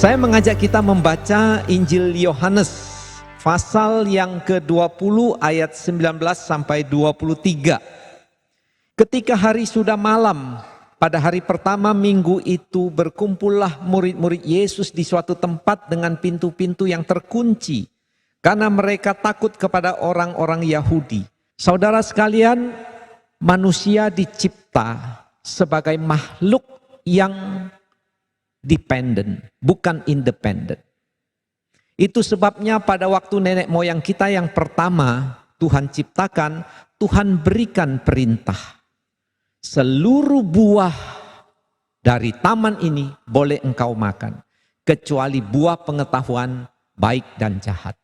Saya mengajak kita membaca Injil Yohanes pasal yang ke-20 ayat 19 sampai 23. Ketika hari sudah malam, pada hari pertama minggu itu berkumpullah murid-murid Yesus di suatu tempat dengan pintu-pintu yang terkunci, karena mereka takut kepada orang-orang Yahudi. Saudara sekalian, manusia dicipta sebagai makhluk yang dependent, bukan independent. Itu sebabnya pada waktu nenek moyang kita yang pertama Tuhan ciptakan, Tuhan berikan perintah. Seluruh buah dari taman ini boleh engkau makan, kecuali buah pengetahuan baik dan jahat.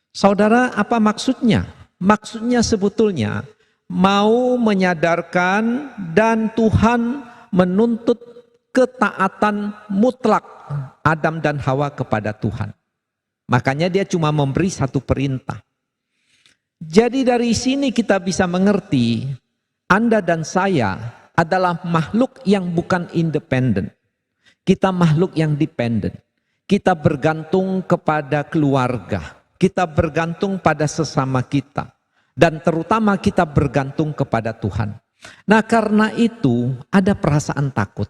Saudara, apa maksudnya? Maksudnya sebetulnya mau menyadarkan dan Tuhan menuntut ketaatan mutlak Adam dan Hawa kepada Tuhan. Makanya dia cuma memberi satu perintah. Jadi dari sini kita bisa mengerti Anda dan saya adalah makhluk yang bukan independen. Kita makhluk yang dependen. Kita bergantung kepada keluarga. Kita bergantung pada sesama kita. Dan terutama kita bergantung kepada Tuhan. Nah, karena itu ada perasaan takut.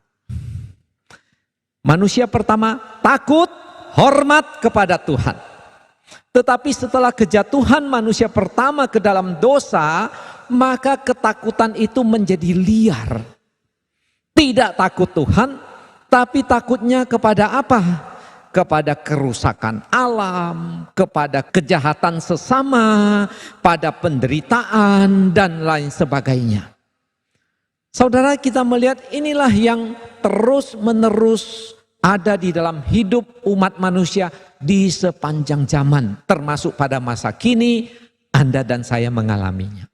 Manusia pertama takut, hormat kepada Tuhan. Tetapi setelah kejatuhan manusia pertama ke dalam dosa, maka ketakutan itu menjadi liar. Tidak takut Tuhan, tapi takutnya kepada apa? Kepada kerusakan alam, kepada kejahatan sesama, pada penderitaan dan lain sebagainya. Saudara, kita melihat inilah yang terus menerus ada di dalam hidup umat manusia di sepanjang zaman. Termasuk pada masa kini Anda dan saya mengalaminya.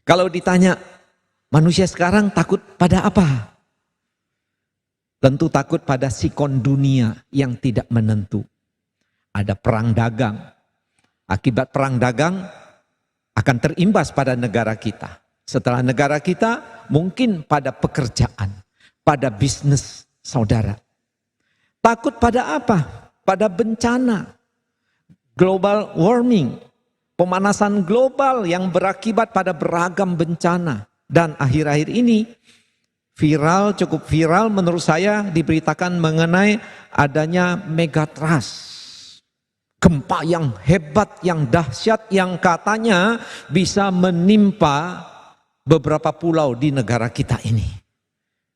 Kalau ditanya manusia sekarang takut pada apa? Tentu takut pada sikon dunia yang tidak menentu. Ada perang dagang. Akibat perang dagang akan terimbas pada negara kita. Setelah negara kita, mungkin pada pekerjaan, pada bisnis saudara. Takut pada apa? Pada bencana, global warming, pemanasan global yang berakibat pada beragam bencana. Dan akhir-akhir ini cukup viral menurut saya diberitakan mengenai adanya megatrust. Gempa yang hebat, yang dahsyat, yang katanya bisa menimpa beberapa pulau di negara kita ini.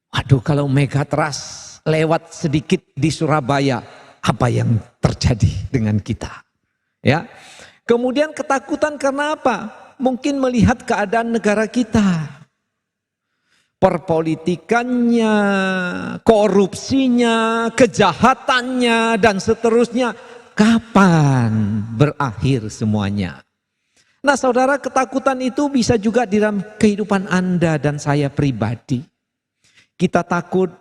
Waduh, kalau megatrust lewat sedikit di Surabaya, apa yang terjadi dengan kita? Ya. Kemudian ketakutan karena apa? Mungkin melihat keadaan negara kita. Perpolitikannya, korupsinya, kejahatannya dan seterusnya. Kapan berakhir semuanya? Nah, saudara, ketakutan itu bisa juga di dalam kehidupan Anda dan saya pribadi. Kita takut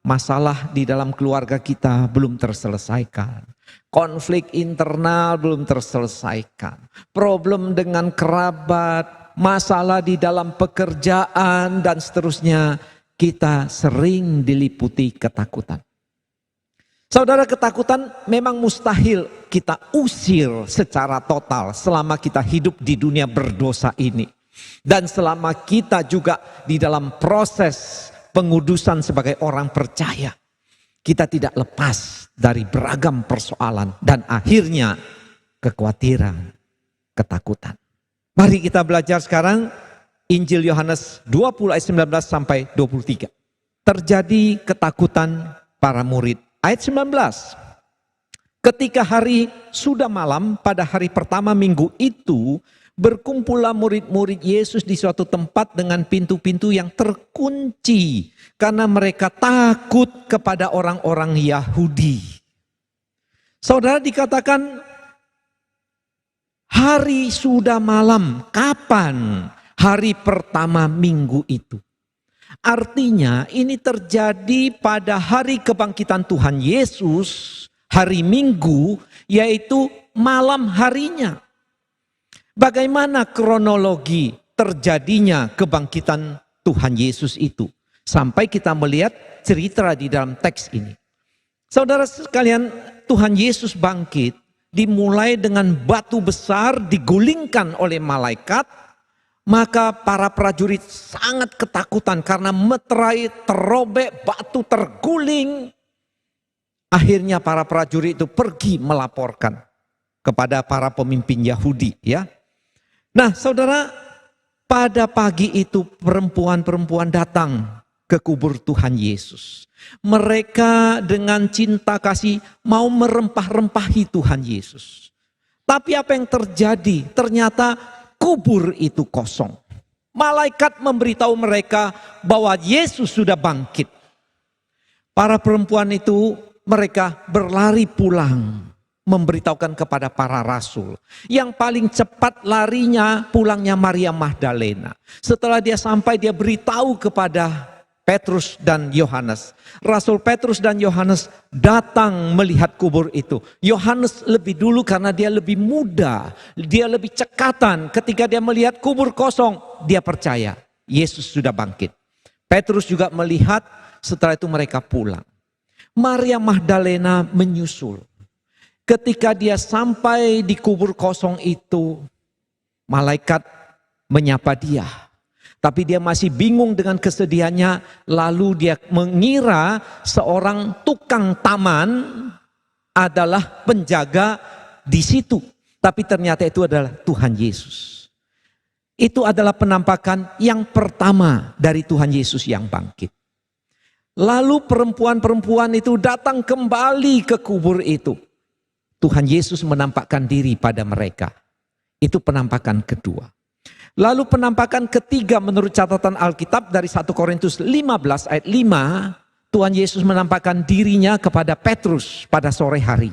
masalah di dalam keluarga kita belum terselesaikan. Konflik internal belum terselesaikan. Problem dengan kerabat, masalah di dalam pekerjaan dan seterusnya. Kita sering diliputi ketakutan. Saudara, ketakutan memang mustahil kita usir secara total selama kita hidup di dunia berdosa ini. Dan selama kita juga di dalam proses pengudusan sebagai orang percaya. Kita tidak lepas dari beragam persoalan dan akhirnya kekhawatiran, ketakutan. Mari kita belajar sekarang Injil Yohanes 20 ayat 19 sampai 23. Terjadi ketakutan para murid. Ayat 19, ketika hari sudah malam pada hari pertama minggu itu, berkumpullah murid-murid Yesus di suatu tempat dengan pintu-pintu yang terkunci. Karena mereka takut kepada orang-orang Yahudi. Saudara, dikatakan hari sudah malam. Kapan hari pertama minggu itu? Artinya ini terjadi pada hari kebangkitan Tuhan Yesus, hari Minggu, yaitu malam harinya. Bagaimana kronologi terjadinya kebangkitan Tuhan Yesus itu? Sampai kita melihat cerita di dalam teks ini. Saudara sekalian, Tuhan Yesus bangkit dimulai dengan batu besar digulingkan oleh malaikat. Maka para prajurit sangat ketakutan karena meterai terobek, batu terguling. Akhirnya para prajurit itu pergi melaporkan kepada para pemimpin Yahudi, ya. Nah, saudara, pada pagi itu perempuan-perempuan datang ke kubur Tuhan Yesus. Mereka dengan cinta kasih mau merempah-rempahi Tuhan Yesus. Tapi apa yang terjadi? Ternyata kubur itu kosong. Malaikat memberitahu mereka bahwa Yesus sudah bangkit. Para perempuan itu mereka berlari pulang, memberitahukan kepada para rasul. Yang paling cepat larinya pulangnya Maria Magdalena. Setelah dia sampai, dia beritahu kepada Petrus dan Yohanes. Rasul Petrus dan Yohanes datang melihat kubur itu. Yohanes lebih dulu karena dia lebih muda, dia lebih cekatan. Ketika dia melihat kubur kosong, dia percaya Yesus sudah bangkit. Petrus juga melihat, setelah itu mereka pulang. Maria Magdalena menyusul. Ketika dia sampai di kubur kosong itu, malaikat menyapa dia. Tapi dia masih bingung dengan kesedihannya. Lalu dia mengira seorang tukang taman adalah penjaga di situ. Tapi ternyata itu adalah Tuhan Yesus. Itu adalah penampakan yang pertama dari Tuhan Yesus yang bangkit. Lalu perempuan-perempuan itu datang kembali ke kubur itu. Tuhan Yesus menampakkan diri pada mereka. Itu penampakan kedua. Lalu penampakan ketiga menurut catatan Alkitab dari 1 Korintus 15 ayat 5. Tuhan Yesus menampakkan dirinya kepada Petrus pada sore hari.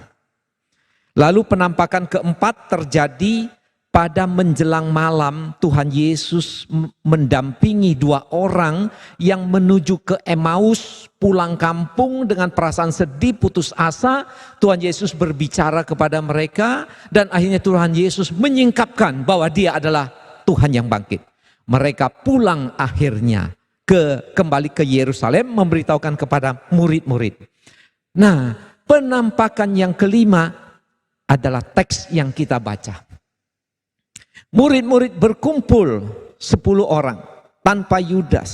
Lalu penampakan keempat terjadi pada menjelang malam. Tuhan Yesus mendampingi dua orang yang menuju ke Emmaus, pulang kampung dengan perasaan sedih, putus asa. Tuhan Yesus berbicara kepada mereka dan akhirnya Tuhan Yesus menyingkapkan bahwa dia adalah Tuhan yang bangkit. Mereka pulang akhirnya kembali ke Yerusalem memberitahukan kepada murid-murid. Nah, penampakan yang kelima adalah teks yang kita baca. Murid-murid berkumpul 10 orang tanpa Yudas,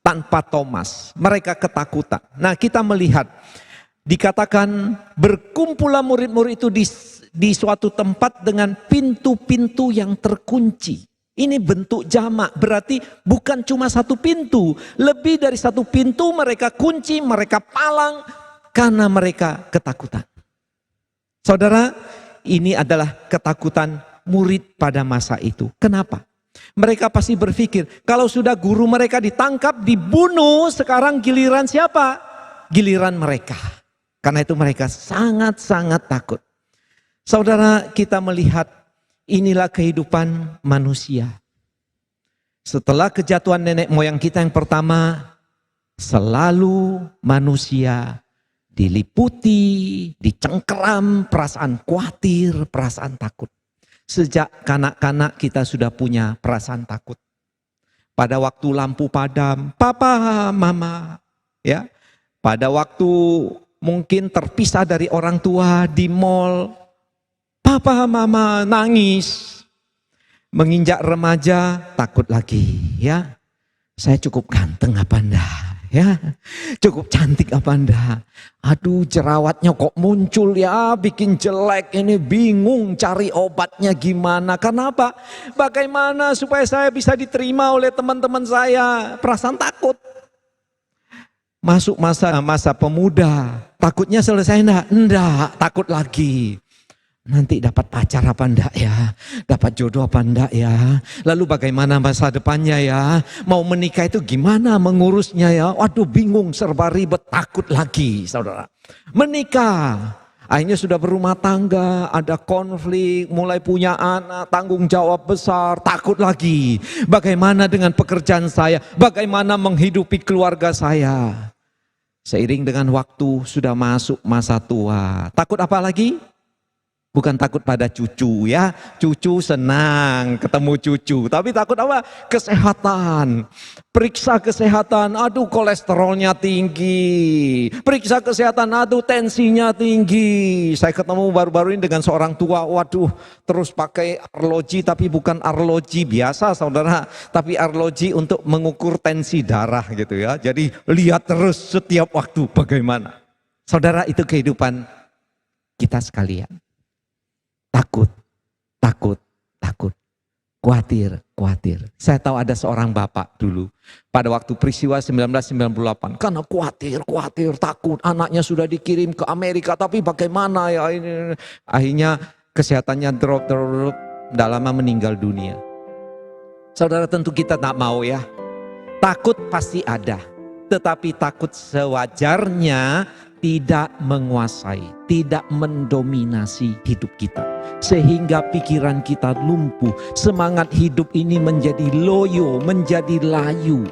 tanpa Thomas. Mereka ketakutan. Nah, kita melihat dikatakan berkumpullah murid-murid itu di suatu tempat dengan pintu-pintu yang terkunci. Ini bentuk jamak, berarti bukan cuma satu pintu. Lebih dari satu pintu mereka kunci, mereka palang karena mereka ketakutan. Saudara, ini adalah ketakutan murid pada masa itu. Kenapa? Mereka pasti berpikir, kalau sudah guru mereka ditangkap, dibunuh, sekarang giliran siapa? Giliran mereka. Karena itu mereka sangat-sangat takut. Saudara, kita melihat inilah kehidupan manusia. Setelah kejatuhan nenek moyang kita yang pertama, selalu manusia diliputi, dicengkeram perasaan khawatir, perasaan takut. Sejak kanak-kanak kita sudah punya perasaan takut. Pada waktu lampu padam, papa, mama, ya. Pada waktu mungkin terpisah dari orang tua di mal, papa, mama nangis. Menginjak remaja, takut lagi, ya. Saya cukup ganteng apa enggak? Ya, cukup cantik apa enggak? Aduh, jerawatnya kok muncul ya, bikin jelek ini, bingung cari obatnya gimana. Kenapa? Bagaimana supaya saya bisa diterima oleh teman-teman saya? Perasaan takut. Masuk masa pemuda, takutnya selesai enggak? Enggak, takut lagi. Nanti dapat pacar apa enggak ya? Dapat jodoh apa enggak ya? Lalu bagaimana masa depannya ya? Mau menikah itu gimana mengurusnya ya? Waduh, bingung, serba ribet, takut lagi, saudara. Menikah, akhirnya sudah berumah tangga, ada konflik, mulai punya anak, tanggung jawab besar, takut lagi. Bagaimana dengan pekerjaan saya? Bagaimana menghidupi keluarga saya? Seiring dengan waktu sudah masuk masa tua. Takut apa lagi? Bukan takut pada cucu ya, cucu senang ketemu cucu. Tapi takut apa? Kesehatan. Periksa kesehatan, aduh kolesterolnya tinggi. Periksa kesehatan, aduh tensinya tinggi. Saya ketemu baru-baru ini dengan seorang tua, waduh terus pakai arloji tapi bukan arloji biasa saudara. Tapi arloji untuk mengukur tensi darah gitu ya. Jadi lihat terus setiap waktu bagaimana. Saudara, itu kehidupan kita sekalian. Takut, takut, takut, khawatir, khawatir. Saya tahu ada seorang bapak dulu pada waktu peristiwa 1998. Karena khawatir, takut. Anaknya sudah dikirim ke Amerika tapi bagaimana ya ini. Akhirnya kesehatannya drop, dah lama meninggal dunia. Saudara, tentu kita tak mau ya. Takut pasti ada. Tetapi takut sewajarnya tidak menguasai, tidak mendominasi hidup kita. Sehingga pikiran kita lumpuh, semangat hidup ini menjadi loyo, menjadi layu.